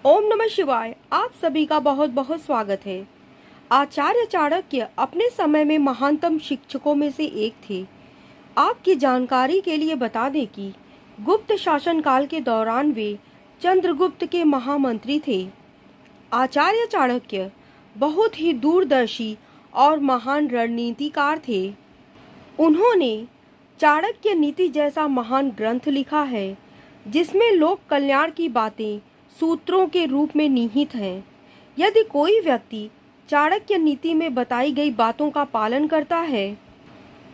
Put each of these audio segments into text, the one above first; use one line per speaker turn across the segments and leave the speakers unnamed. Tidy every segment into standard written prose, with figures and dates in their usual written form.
ओम नमः शिवाय। आप सभी का बहुत बहुत स्वागत है। आचार्य चाणक्य अपने समय में महानतम शिक्षकों में से एक थे। आपकी जानकारी के लिए बता दें कि गुप्त शासन काल के दौरान वे चंद्रगुप्त के महामंत्री थे। आचार्य चाणक्य बहुत ही दूरदर्शी और महान रणनीतिकार थे। उन्होंने चाणक्य नीति जैसा महान ग्रंथ लिखा है जिसमें लोक कल्याण की बातें सूत्रों के रूप में निहित हैं। यदि कोई व्यक्ति चाणक्य नीति में बताई गई बातों का पालन करता है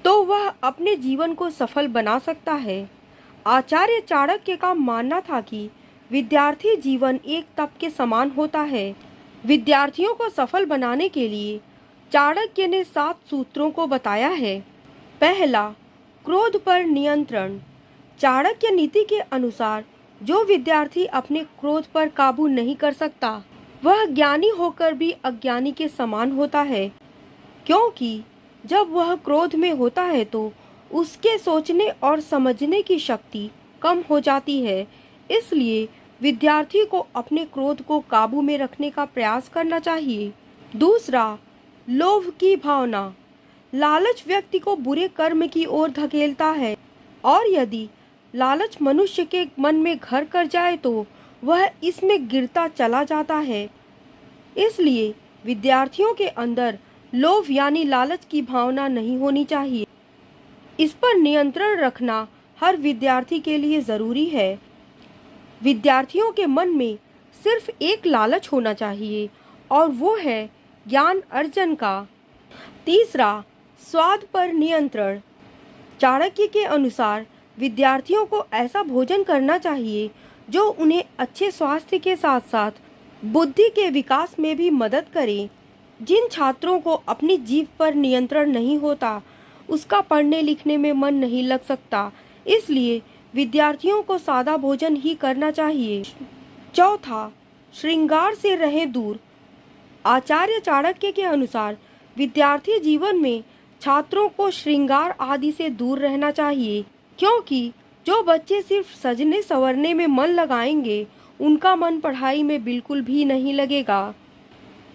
तो वह अपने जीवन को सफल बना सकता है। आचार्य चाणक्य का मानना था कि विद्यार्थी जीवन एक तप के समान होता है। विद्यार्थियों को सफल बनाने के लिए चाणक्य ने 7 सूत्रों को बताया है। पहला, क्रोध पर नियंत्रण। चाणक्य नीति के अनुसार जो विद्यार्थी अपने क्रोध पर काबू नहीं कर सकता वह ज्ञानी होकर भी अज्ञानी के समान होता है, क्योंकि जब वह क्रोध में होता है तो उसके सोचने और समझने की शक्ति कम हो जाती है। इसलिए विद्यार्थी को अपने क्रोध को काबू में रखने का प्रयास करना चाहिए। दूसरा, लोभ की भावना। लालच व्यक्ति को बुरे कर्म की ओर धकेलता है और यदि लालच मनुष्य के मन में घर कर जाए तो वह इसमें गिरता चला जाता है। इसलिए विद्यार्थियों के अंदर लोभ यानी लालच की भावना नहीं होनी चाहिए। इस पर नियंत्रण रखना हर विद्यार्थी के लिए जरूरी है। विद्यार्थियों के मन में सिर्फ एक लालच होना चाहिए और वो है ज्ञान अर्जन का। तीसरा, स्वाद पर नियंत्रण। चाणक्य के अनुसार विद्यार्थियों को ऐसा भोजन करना चाहिए जो उन्हें अच्छे स्वास्थ्य के साथ साथ बुद्धि के विकास में भी मदद करे। जिन छात्रों को अपनी जीभ पर नियंत्रण नहीं होता उसका पढ़ने लिखने में मन नहीं लग सकता। इसलिए विद्यार्थियों को सादा भोजन ही करना चाहिए। चौथा, श्रृंगार से रहें दूर। आचार्य चाणक्य के अनुसार विद्यार्थी जीवन में छात्रों को श्रृंगार आदि से दूर रहना चाहिए, क्योंकि जो बच्चे सिर्फ सजने संवरने में मन लगाएंगे उनका मन पढ़ाई में बिल्कुल भी नहीं लगेगा।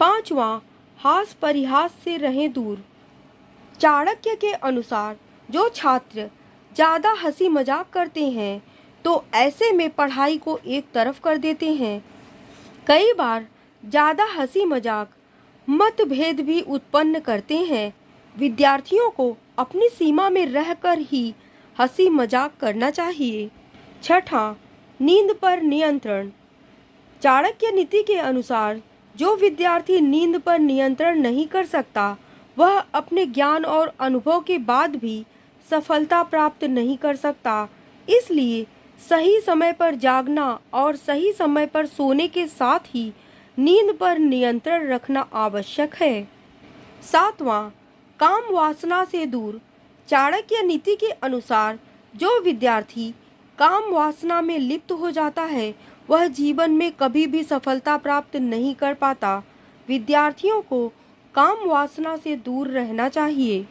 पांचवा, हास परिहास से रहें दूर। चाणक्य के अनुसार जो छात्र ज़्यादा हंसी मजाक करते हैं तो ऐसे में पढ़ाई को एक तरफ कर देते हैं। कई बार ज़्यादा हंसी मजाक मतभेद भी उत्पन्न करते हैं। विद्यार्थियों को अपनी सीमा में रहकर ही हंसी मजाक करना चाहिए। छठा, नींद पर नियंत्रण। चाणक्य नीति के अनुसार जो विद्यार्थी नींद पर नियंत्रण नहीं कर सकता वह अपने ज्ञान और अनुभव के बाद भी सफलता प्राप्त नहीं कर सकता। इसलिए सही समय पर जागना और सही समय पर सोने के साथ ही नींद पर नियंत्रण रखना आवश्यक है। सातवां, काम वासना से दूर। चाणक्य नीति के अनुसार जो विद्यार्थी काम वासना में लिप्त हो जाता है वह जीवन में कभी भी सफलता प्राप्त नहीं कर पाता। विद्यार्थियों को काम वासना से दूर रहना चाहिए।